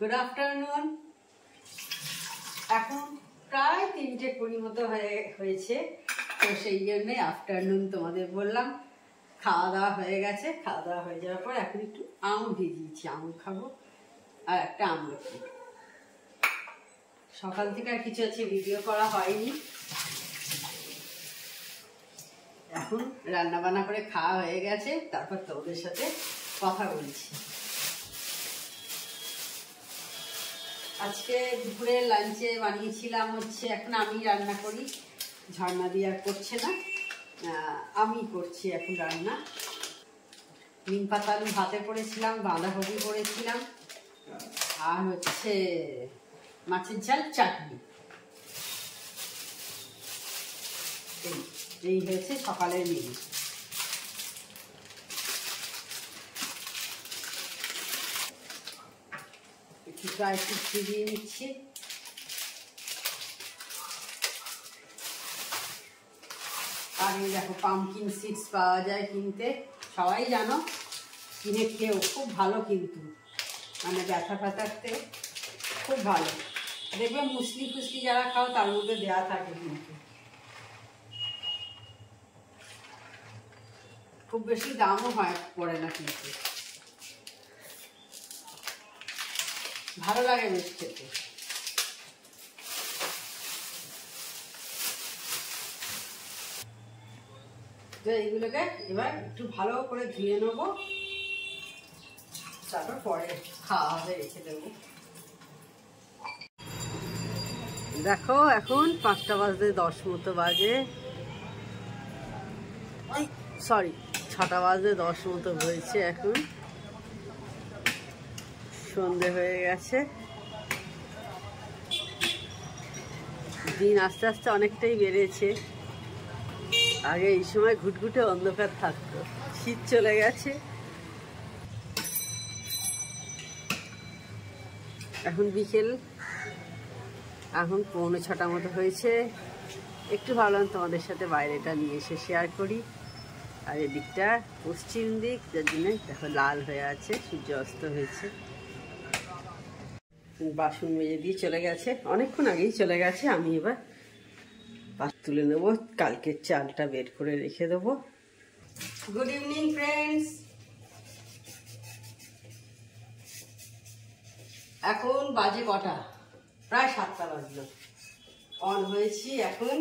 Good afternoon. এখন প্রায় 3:20 মতো হয়েছে, তো সেই জন্যই আফটারনুন তোমাদের বললাম। খাওয়া দাওয়া হয়ে গেছে, খাওয়া দাওয়া হয়ে যাওয়ার পর এখন একটু আম ভিজিয়েছি, আম খাবো আর একটা আমলকি। সকাল থেকে আর কিছু আছে ভিডিও করা হয়নি। এখন রান্না বান্না করে খাওয়া হয়ে গেছে, তারপর তোমাদের সাথে কথা বলছি। আজকে দুপুরে লাঞ্চে বানিয়েছিলাম হচ্ছে, এখন আমি রান্না করি, ঝর্ণা দিয়ে আর করছে না, আমি করছি এখন রান্না। নিম পাতা আলু ভাতে করেছিলাম, বাঁধাকপি করেছিলাম, আর হচ্ছে মাছের ঝাল, চাটনি। এই হয়েছে সকালের মেনু। একটু ড্রাই ফ্রুট দিয়ে নিচ্ছি। আর এই দেখো পামকিন সিডস পাওয়া যায় কিনতে, সবাই জানো, কিনে খেয়েও খুব ভালো, কিন্তু মানে ব্যথা ফ্যাথাতে খুব ভালো। দেখবে মুসলি ফুসলি যারা খাও তার মধ্যে দেওয়া থাকে, কিন্তু খুব বেশি দামও পড়ে না, কিন্তু ভালো লাগে বেশ খেতে। এইগুলোকে এবার একটু ভালো করে ধুয়ে নেবো, তারপর পরে খাওয়া হবে, রেখে দেবো। দেখো এখন 5:10 মতো বাজে, সরি 6:10 মতো হয়েছে। এখন সন্ধে হয়ে গেছে, দিন আস্তে আস্তে অনেকটাই বেড়েছে। আগে এই সময় ঘুটঘুটে অন্ধকার থাকতো, শীত চলে গেছে। এখন বিকেল, এখন 6:45 মতো হয়েছে। একটু ভাবলাম তোমাদের সাথে বাইরেটা নিয়ে এসে শেয়ার করি। আর এদিকটা পশ্চিম দিক, যার জন্য দেখো লাল হয়ে আছে, সূর্য অস্ত হয়েছে। বাসন মেজে দিয়ে চলে গেছে, অনেকক্ষণ আগেই চলে গেছে। আমি এবার তুলে নেবো, কালকের চালটা বের করে রেখে দেবো। Good evening friends. এখন বাজে কটা, প্রায় 7টা বাজলো। অন হয়েছি, এখন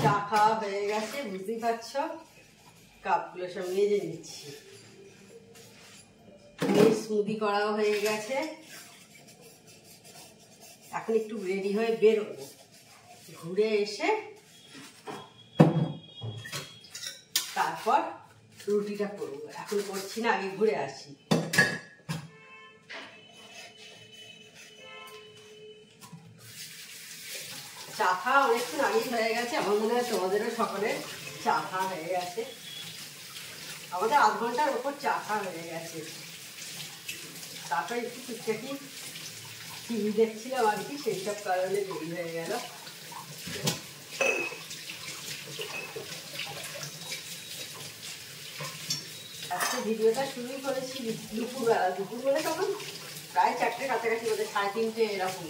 চা খাওয়া হয়ে গেছে, বুঝতেই পারছ। কাপগুলো সব মেজে নিচ্ছি। স্মুদি করাও হয়ে গেছে। এখন একটু রেডি হয়ে বেরোবো, ঘুরে এসে তারপর রুটিটা করবো। এখন করছি না, আগে ঘুরে আসি। চা খাওয়া অনেকক্ষণ আগেই হয়ে গেছে, আমার মনে হয় তোমাদেরও সকালে চা খাওয়া হয়ে গেছে। আমাদের 8 ঘন্টার ওপর চা খাওয়া হয়ে গেছে। তারপরে একটু টুকটাকি টিভি দেখছিলাম আর কি, সেই সব কারণে দেরি হয়ে গেল। আজকে ভিডিওটা শুরুই করেছি দুপুরবেলা, দুপুর বলে তখন প্রায় 4টে কাছাকাছি, ওদের 3:30 এরকম।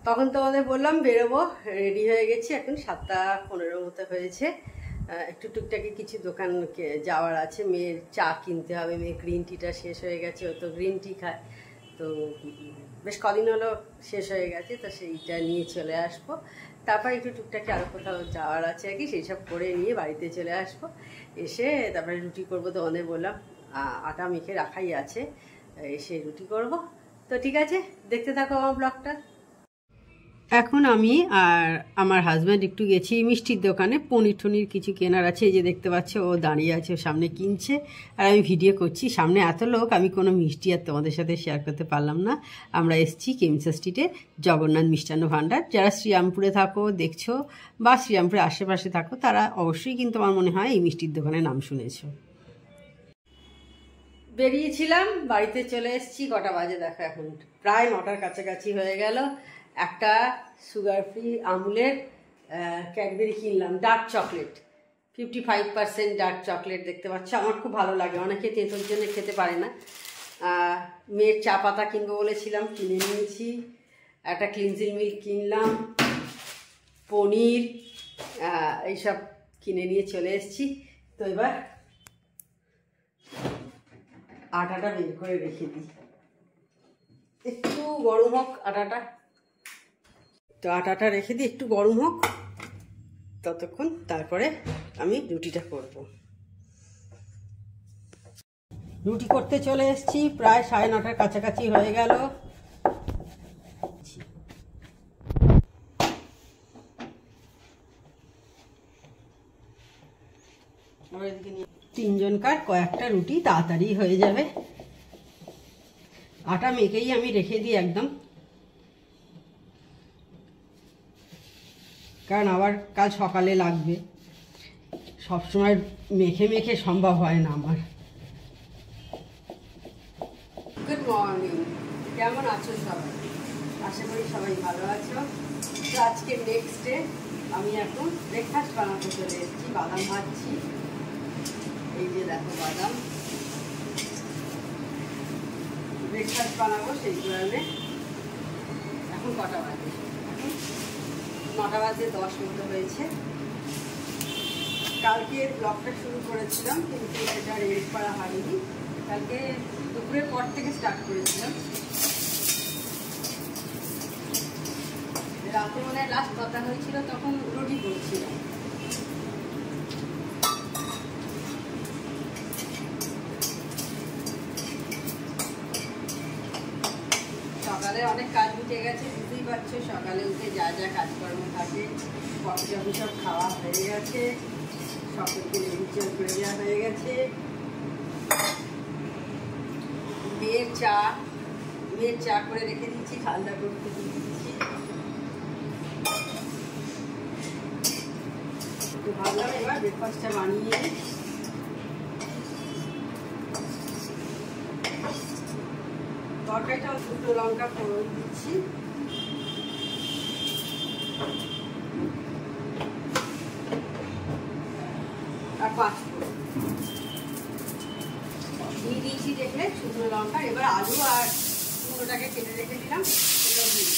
তখন তোমাদের বললাম বেরোবো, রেডি হয়ে গেছি। এখন 7:15 মতো হয়েছে। একটু টুকটাকি কিছু দোকান যাওয়ার আছে, মেয়ের চা কিনতে হবে। মেয়ের গ্রিন টিটা শেষ হয়ে গেছে, ও তো গ্রিন টি খায়, তো বেশ কদিন হলো শেষ হয়ে গেছে, তো সেইটা নিয়ে চলে আসবো। তারপর একটু টুকটাকি আরও কোথাও যাওয়ার আছে আর কি, সেই সব করে নিয়ে বাড়িতে চলে আসবো। এসে তারপরে রুটি করবো, তোমাদের বললাম আটা মেখে রাখাই আছে, এসে রুটি করব। তো ঠিক আছে, দেখতে থাকো আমার ব্লগটা। এখন আমি আর আমার হাজব্যান্ড একটু গেছি মিষ্টির দোকানে, পনির টনির কিছু কেনার আছে। এই যে দেখতে পাচ্ছ, ও দাঁড়িয়ে আছে, সামনে কিনছে আর আমি ভিডিও করছি। সামনে এত লোক, আমি কোনো মিষ্টি আর তোমাদের সাথে শেয়ার করতে পারলাম না। আমরা এসেছি কেমসা স্ট্রিটে জগন্নাথ মিষ্টান্ন ভাণ্ডার। যারা শ্রীরামপুরে থাকো দেখছো বা শ্রীরামপুরের আশেপাশে থাকো, তারা অবশ্যই কিন্তু আমার মনে হয় এই মিষ্টির দোকানের নাম শুনেছো। বেরিয়েছিলাম, বাড়িতে চলে এসেছি। কটা বাজে দেখো, এখন প্রায় 9টার কাছাকাছি হয়ে গেল। একটা সুগার ফ্রি আমুলের ক্যাডবেরি কিনলাম, ডার্ক চকলেট, 55% ডার্ক চকলেট দেখতে পাচ্ছ। আমার খুব ভালো লাগে, অনেকে তেঁতুল জন্য খেতে পারে না। মেয়ের চা পাতা কিনবো বলেছিলাম, কিনে নিয়েছি। একটা ক্লিনজিং মিল্ক কিনলাম, পনির, এইসব কিনে নিয়ে চলে এসেছি। তো এবার আটাটা বের করে রেখে দিই, একটু গরম হোক আটাটা। তো আটাটা রেখে দিই একটু গরম হোক ততক্ষণ, তারপরে আমি রুটিটা করব। রুটি করতে চলে এসেছি, প্রায় 9:30 কাছাকাছি হয়ে গেল। 3 জনকার কয়েকটা রুটি তাড়াতাড়ি হয়ে যাবে। আটা মেখেই আমি রেখে দিই একদম, কারণ আবার কাল সকালে লাগবে। সবসময় মেখে মেখে সম্ভব হয় না আমার। গুড মর্নিং, কেমন আছো সবাই? আশা করি সবাই ভালো আছো। তো আজকে নেক্সট ডে, আমি এখন ব্রেকফাস্ট বানাতে চলে এসেছি। বাদাম ভাজছি, এই যে দেখো বাদাম। ব্রেকফাস্ট বানাবো, সেই কারণে এখন কটা বাজে? এখন 9:10 মতো হয়েছে। কালকে ব্লগটা শুরু করেছিলাম, কিন্তু সেটা রেড করা হয়নি। কালকে দুপুরের পর থেকে স্টার্ট করেছিলাম। রাতে মনে হয় লাস্ট কথা হয়েছিল, তখন রুটি করছিলাম। সকালে অনেক কাজ উঠে গেছে, বুঝতেই পারছো। সকালে উঠে যা যা কাজকর্ম থাকে, কফি টফি সব খাওয়া হয়ে গেছে, সকলকে রেজিস্টার করে দেওয়া হয়ে গেছে। মেয়ের চা করে রেখে দিচ্ছি, ঠান্ডা করতে দিয়ে দিচ্ছি। তো ভাবলাম এবার ব্রেকফাস্টটা বানিয়ে তরকারিটা শুকনো লঙ্কা ফোড়ন দিচ্ছি। আর 5 ফোড়ন দিয়ে দিয়েছি, দেখলে শুকনো লঙ্কা। এবার আলু আর কুমড়োটাকে কেটে রেখে দিলাম, এগুলো দিয়ে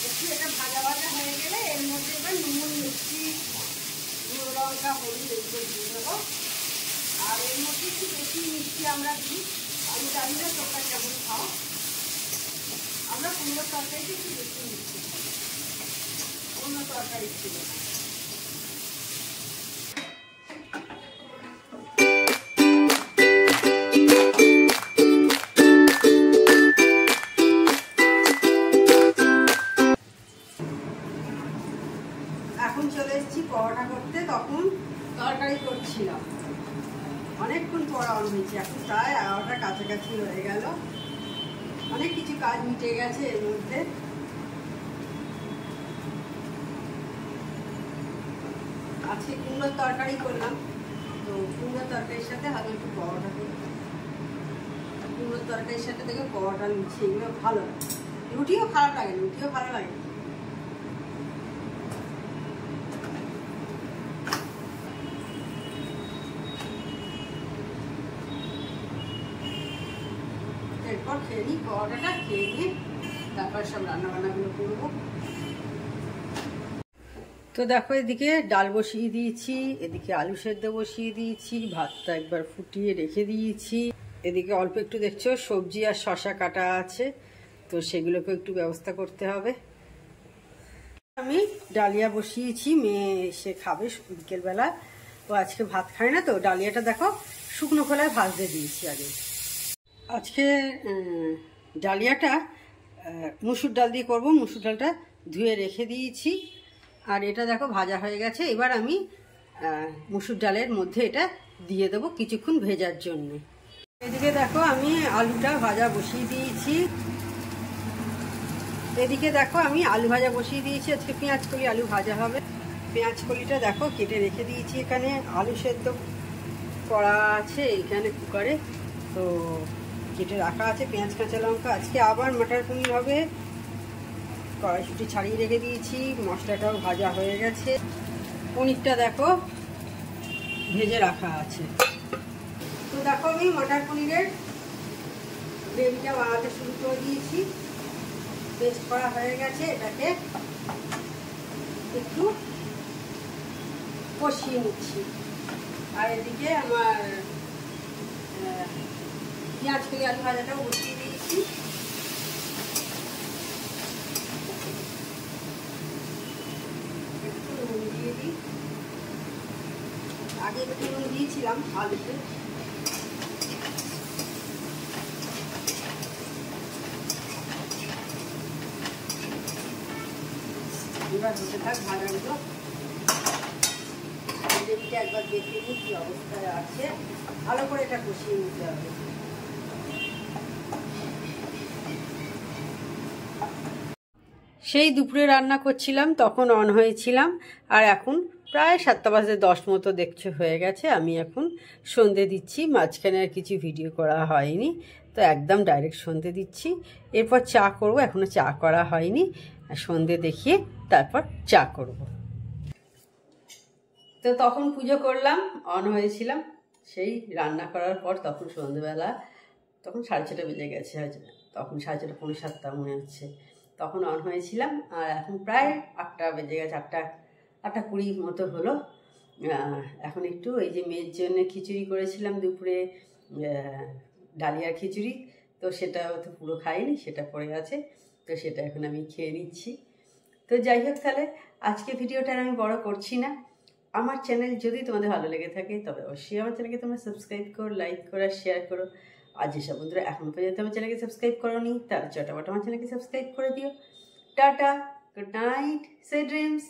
একটু এটা ভাজা ভাজা হয়ে গেলে এর মধ্যে এবার নুন, মিষ্টি, গুঁড়ো লঙ্কা, হলুদ এগুলো দিয়ে দেবো। আর এর মধ্যে একটু বেশি মিষ্টি আমরা দিই। আমি জানি না তোমরা কেমন খাও, আমরা কুমড়োর তরকারিতে একটু বেশি মিষ্টি খাই, অন্য তরকারি ছিল না। এখন চলে এসেছি পরোটা করতে, তখন তরকারি করছিলাম। অনেকক্ষণ পর অন হয়েছে, এখন প্রায় 11টার কাছাকাছি হয়ে গেল। অনেক কিছু কাজ মিটে গেছে এর মধ্যে। আজকে কুমড়োর তরকারি করলাম, তো কুমড়োর তরকারির সাথে হাতে একটু পরোটা করি। কুমড়োর তরকারির সাথে দেখে পরোটা লুচি এগুলো ভালো লাগে। রুটিও খারাপ লাগে, রুটিও ভালো লাগে। এরপর খেয়ে নিই, পরোটাটা খেয়ে নিয়ে তারপর সব রান্নাবান্নাগুলো করবো। তো দেখো, এদিকে ডাল বসিয়ে দিয়েছি, এদিকে আলু সেদ্ধ বসিয়ে দিয়েছি, ভাতটা একবার ফুটিয়ে রেখে দিয়েছি। এদিকে অল্প একটু দেখছো সবজি আর শশা কাটা আছে, তো সেগুলোকে একটু ব্যবস্থা করতে হবে। আমি ডালিয়া বসিয়েছি, মেয়ে এসে খাবে বিকেলবেলা। ও আজকে ভাত খায় না, তো ডালিয়াটা দেখো শুকনো খোলায় ভাজতে দিয়েছি আগে। আজকে ডালিয়াটা মুসুর ডাল দিয়ে করব। মুসুর ডালটা ধুয়ে রেখে দিয়েছি, আর এটা দেখো ভাজা হয়ে গেছে। এবার আমি মুসুর ডালের মধ্যে এটা দিয়ে দেবো কিছুক্ষণ ভেজার জন্য। এদিকে দেখো আমি আলুটা ভাজা বসিয়ে দিয়েছি। এদিকে দেখো আমি আলু ভাজা বসিয়ে দিয়েছি, আজকে পেঁয়াজ কলি আলু ভাজা হবে। পেঁয়াজ কলিটা দেখো কেটে রেখে দিয়েছি, এখানে আলু সেদ্ধ করা আছে এইখানে কুকারে, তো কেটে রাখা আছে। পেঁয়াজ কাঁচা লঙ্কা, আজকে আবার মটর পনির হবে। কড়াইশুঁটি ছাড়িয়ে রেখে দিয়েছি, মশলাটাও ভাজা হয়ে গেছে। পনিরটা দেখো ভেজে রাখা আছে। তো দেখো আমি মটর পনিরের গ্রেভিটা বানাতে শুরু করে দিয়েছি, পেস্ট করা হয়ে গেছে। এটাকে একটু কষিয়ে নিচ্ছি। আর এদিকে আমার পেঁয়াজ কলি আলু ভাজাটাও বসিয়ে দিয়েছি। একটু নুন দিয়ে দিই, আগে একটু নুন দিয়েছিলাম আলুতে। এবার হতে থাক ভাজাগুলো। গ্রেভিটা একবার দেখে নিই কি অবস্থায় আছে, ভালো করে এটা কষিয়ে নিতে হবে। সেই দুপুরে রান্না করছিলাম, তখন অন হয়েছিলাম, আর এখন প্রায় 7:10 মতো দেখছো হয়ে গেছে। আমি এখন সন্ধে দিচ্ছি, মাঝখানে আর কিছু ভিডিও করা হয়নি, তো একদম ডাইরেক্ট সন্ধে দিচ্ছি। এরপর চা করব, এখনও চা করা হয়নি, সন্ধে দেখিয়ে তারপর চা করব। তো তখন পুজো করলাম, অন হয়েছিলাম সেই রান্না করার পর, তখন সন্ধেবেলা তখন 6:30 বেজে গেছে, তখন 6:30 পৌনে 7 মনে হচ্ছে, তখন অন হয়েছিলাম। আর এখন প্রায় 8টা বেজে গেছে, 8:20 মতো হলো। এখন একটু এই যে মেয়ের জন্য খিচুড়ি করেছিলাম দুপুরে, ডালিয়ার খিচুড়ি, তো সেটা তো পুরো খাইনি, সেটা পড়ে আছে, তো সেটা এখন আমি খেয়ে নিচ্ছি। তো যাই হোক, তাহলে আজকে ভিডিওটা আমি বড় করছি না। আমার চ্যানেল যদি তোমাদের ভালো লেগে থাকে তবে অবশ্যই আমার চ্যানেলকে তোমরা সাবস্ক্রাইব করো, লাইক করো আর শেয়ার করো। আর যেসব বন্ধুরা এখন পর্যন্ত আমার চ্যানেলকে সাবস্ক্রাইব করোনি তারা চটাপট আমার চ্যানেলকে সাবস্ক্রাইব করে দিও। Tata, good night, sweet dreams.